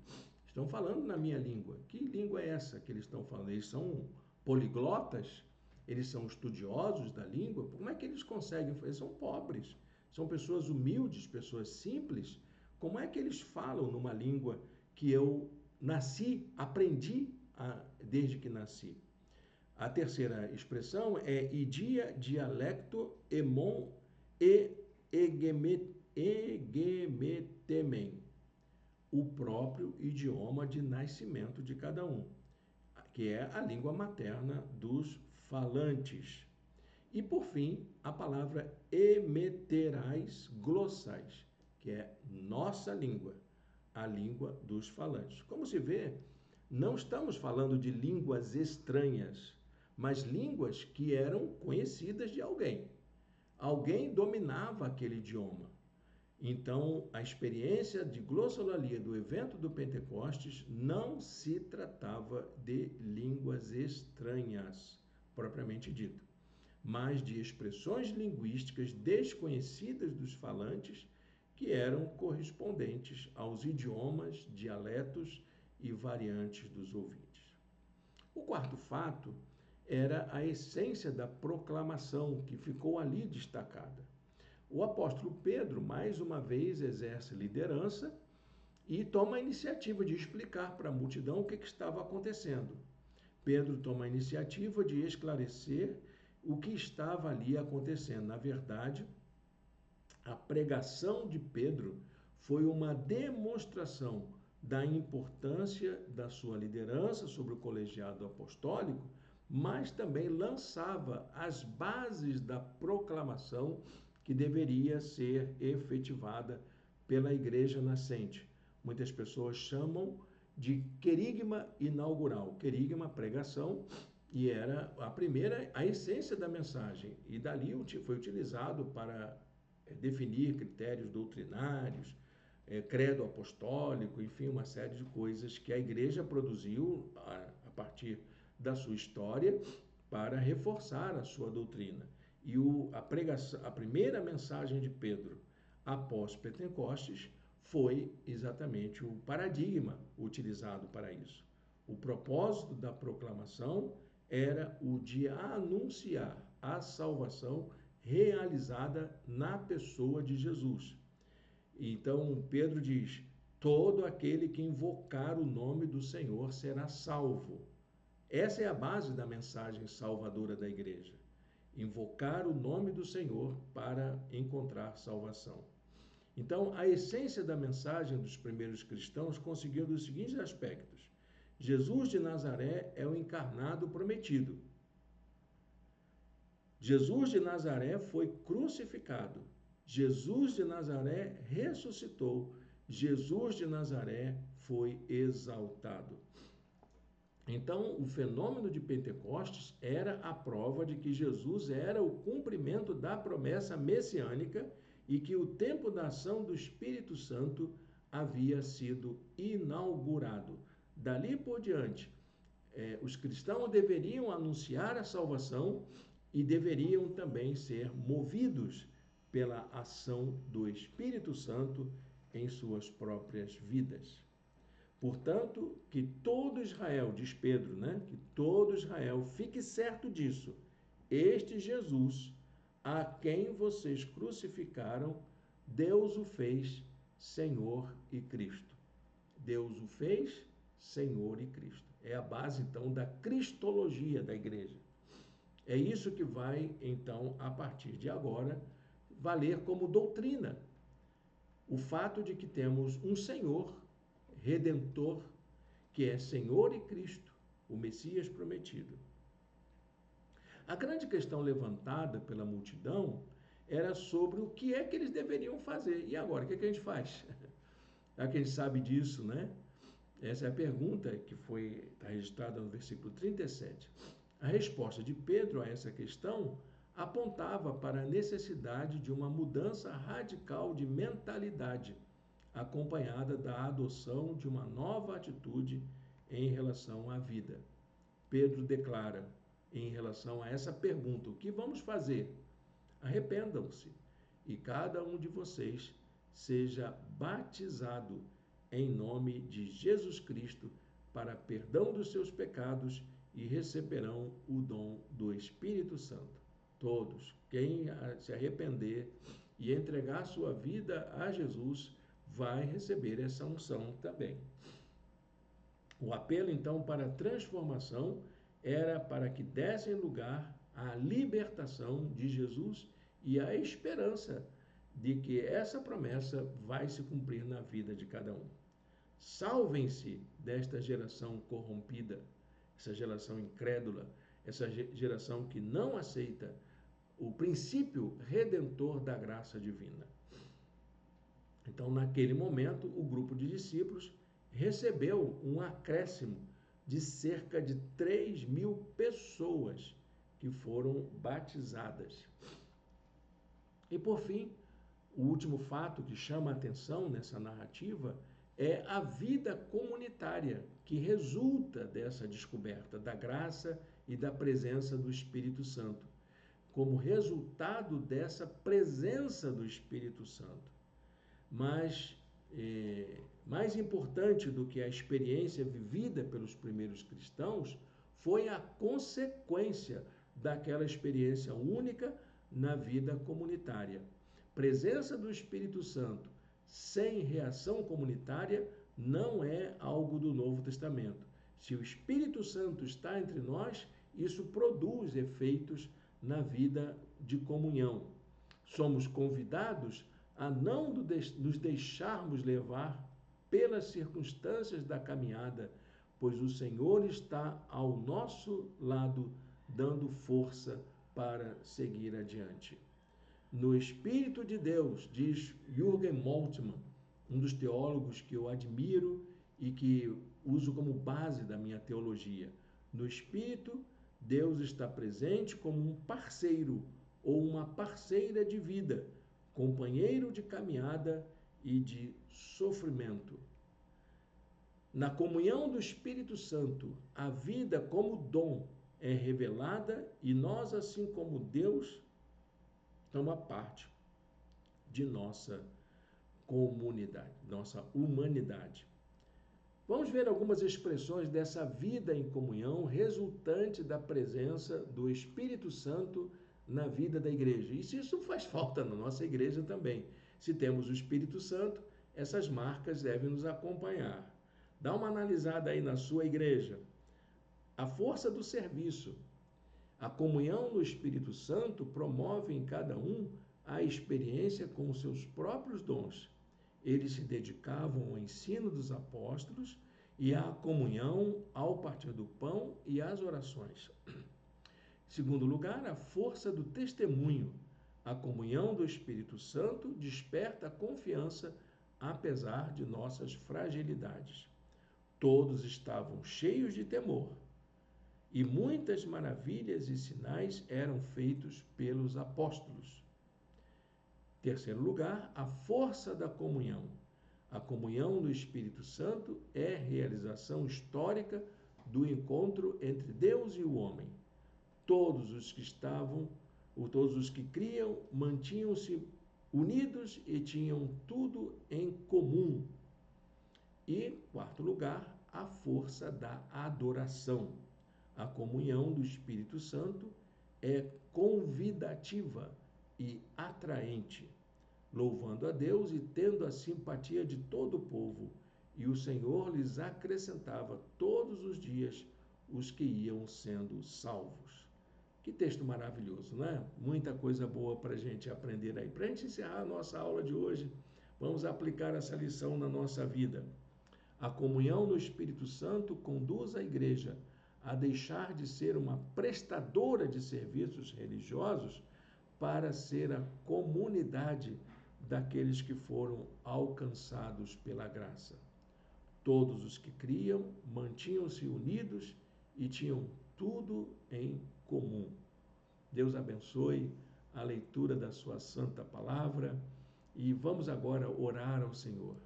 S1: Estão falando na minha língua. Que língua é essa que eles estão falando? Eles são poliglotas? Eles são estudiosos da língua? Como é que eles conseguem? Eles são pobres, são pessoas humildes, pessoas simples. Como é que eles falam numa língua que eu nasci, aprendi desde que nasci? A terceira expressão é idia, dialecto, emon e egemetemen, o próprio idioma de nascimento de cada um, que é a língua materna dos falantes. E, por fim, a palavra heterais glossais, que é nossa língua, a língua dos falantes. Como se vê, não estamos falando de línguas estranhas, mas línguas que eram conhecidas de alguém. Alguém dominava aquele idioma. Então, a experiência de glossolalia do evento do Pentecostes não se tratava de línguas estranhas, propriamente dito, mas de expressões linguísticas desconhecidas dos falantes que eram correspondentes aos idiomas, dialetos e variantes dos ouvintes. O quarto fato era a essência da proclamação, que ficou ali destacada. O apóstolo Pedro, mais uma vez, exerce liderança e toma a iniciativa de explicar para a multidão o que estava acontecendo. Pedro toma a iniciativa de esclarecer o que estava ali acontecendo. Na verdade, a pregação de Pedro foi uma demonstração da importância da sua liderança sobre o colegiado apostólico, mas também lançava as bases da proclamação que deveria ser efetivada pela igreja nascente. Muitas pessoas chamam de querigma inaugural. Querigma, pregação, e era a essência da mensagem. E dali foi utilizado para definir critérios doutrinários, credo apostólico, enfim, uma série de coisas que a igreja produziu a partir da sua história para reforçar a sua doutrina. E a primeira mensagem de Pedro após Pentecostes foi exatamente o paradigma utilizado para isso. O propósito da proclamação era o de anunciar a salvação realizada na pessoa de Jesus. Então, Pedro diz, todo aquele que invocar o nome do Senhor será salvo. Essa é a base da mensagem salvadora da igreja. Invocar o nome do Senhor para encontrar salvação. Então, a essência da mensagem dos primeiros cristãos conseguiu dos seguintes aspectos. Jesus de Nazaré é o encarnado prometido. Jesus de Nazaré foi crucificado. Jesus de Nazaré ressuscitou. Jesus de Nazaré foi exaltado. Então, o fenômeno de Pentecostes era a prova de que Jesus era o cumprimento da promessa messiânica e que o tempo da ação do Espírito Santo havia sido inaugurado. Dali por diante, os cristãos deveriam anunciar a salvação e deveriam também ser movidos pela ação do Espírito Santo em suas próprias vidas. Portanto, que todo Israel, diz Pedro, né? Que todo Israel fique certo disso. Este Jesus, a quem vocês crucificaram, Deus o fez Senhor e Cristo. Deus o fez Senhor e Cristo. É a base, então, da cristologia da igreja. É isso que vai, então, a partir de agora, valer como doutrina. O fato de que temos um Senhor Redentor, que é Senhor e Cristo, o Messias prometido. A grande questão levantada pela multidão era sobre o que é que eles deveriam fazer. E agora, o que é que a gente faz? Já que a gente sabe disso, né? Essa é a pergunta que está registrada no versículo 37. A resposta de Pedro a essa questão apontava para a necessidade de uma mudança radical de mentalidade, acompanhada da adoção de uma nova atitude em relação à vida. Pedro declara, em relação a essa pergunta, o que vamos fazer? Arrependam-se e cada um de vocês seja batizado em nome de Jesus Cristo para perdão dos seus pecados e receberão o dom do Espírito Santo. Todos, quem se arrepender e entregar sua vida a Jesus, vai receber essa unção também. O apelo, então, para a transformação era para que dessem lugar à libertação de Jesus e à esperança de que essa promessa vai se cumprir na vida de cada um. Salvem-se desta geração corrompida, essa geração incrédula, essa geração que não aceita o princípio redentor da graça divina. Então, naquele momento, o grupo de discípulos recebeu um acréscimo de cerca de 3.000 pessoas que foram batizadas. E, por fim, o último fato que chama a atenção nessa narrativa é a vida comunitária que resulta dessa descoberta da graça e da presença do Espírito Santo, como resultado dessa presença do Espírito Santo. Mas, mais importante do que a experiência vivida pelos primeiros cristãos foi a consequência daquela experiência única na vida comunitária. Presença do Espírito Santo sem reação comunitária não é algo do Novo Testamento. Se o Espírito Santo está entre nós, isso produz efeitos na vida de comunhão. Somos convidados a não nos deixarmos levar pelas circunstâncias da caminhada, pois o Senhor está ao nosso lado, dando força para seguir adiante. No Espírito de Deus, diz Jürgen Moltmann, um dos teólogos que eu admiro e que uso como base da minha teologia. No Espírito, Deus está presente como um parceiro ou uma parceira de vida, companheiro de caminhada e de sofrimento. Na comunhão do Espírito Santo, a vida como dom é revelada e nós, assim como Deus, toma parte de nossa comunidade, nossa humanidade. Vamos ver algumas expressões dessa vida em comunhão resultante da presença do Espírito Santo na vida da igreja. E se isso faz falta na nossa igreja também. Se temos o Espírito Santo, essas marcas devem nos acompanhar. Dá uma analisada aí na sua igreja. A força do serviço. A comunhão no Espírito Santo promove em cada um a experiência com os seus próprios dons. Eles se dedicavam ao ensino dos apóstolos e à comunhão, ao partir do pão e às orações. Em segundo lugar, a força do testemunho. A comunhão do Espírito Santo desperta a confiança, apesar de nossas fragilidades. Todos estavam cheios de temor, e muitas maravilhas e sinais eram feitos pelos apóstolos. Terceiro lugar, a força da comunhão. A comunhão do Espírito Santo é realização histórica do encontro entre Deus e o homem. Todos os que estavam, todos os que criam, mantinham-se unidos e tinham tudo em comum. E, quarto lugar, a força da adoração. A comunhão do Espírito Santo é convidativa e atraente, louvando a Deus e tendo a simpatia de todo o povo, e o Senhor lhes acrescentava todos os dias os que iam sendo salvos. Que texto maravilhoso, não é? Muita coisa boa para a gente aprender aí. Para a gente encerrar a nossa aula de hoje, vamos aplicar essa lição na nossa vida. A comunhão no Espírito Santo conduz a igreja a deixar de ser uma prestadora de serviços religiosos para ser a comunidade daqueles que foram alcançados pela graça. Todos os que criam mantinham-se unidos e tinham tudo em comum. Deus abençoe a leitura da sua santa palavra e vamos agora orar ao Senhor.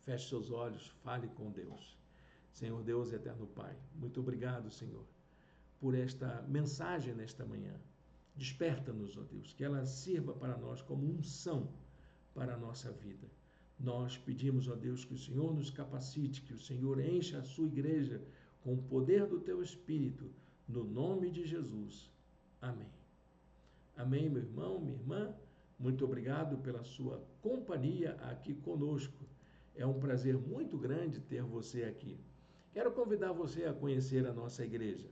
S1: Feche seus olhos, fale com Deus. Senhor Deus, eterno Pai, muito obrigado, Senhor, por esta mensagem nesta manhã. Desperta-nos, ó Deus, que ela sirva para nós como unção para a nossa vida. Nós pedimos, ó Deus, que o Senhor nos capacite, que o Senhor encha a sua igreja com o poder do teu Espírito, no nome de Jesus. Amém. Amém, meu irmão, minha irmã. Muito obrigado pela sua companhia aqui conosco. É um prazer muito grande ter você aqui. Quero convidar você a conhecer a nossa igreja.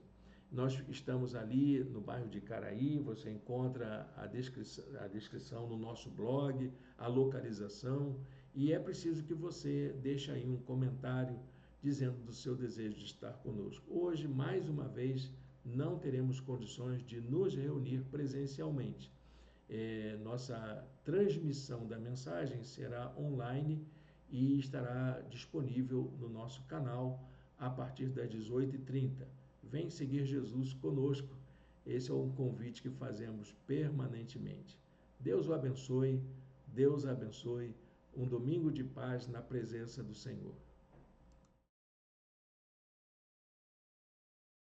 S1: Nós estamos ali no bairro de Caraí, você encontra a descrição no nosso blog, a localização, e é preciso que você deixe aí um comentário dizendo do seu desejo de estar conosco. Hoje, mais uma vez, não teremos condições de nos reunir presencialmente. Nossa transmissão da mensagem será online e estará disponível no nosso canal a partir das 18h30. Vem seguir Jesus conosco. Esse é um convite que fazemos permanentemente. Deus o abençoe, Deus abençoe. Um domingo de paz na presença do Senhor.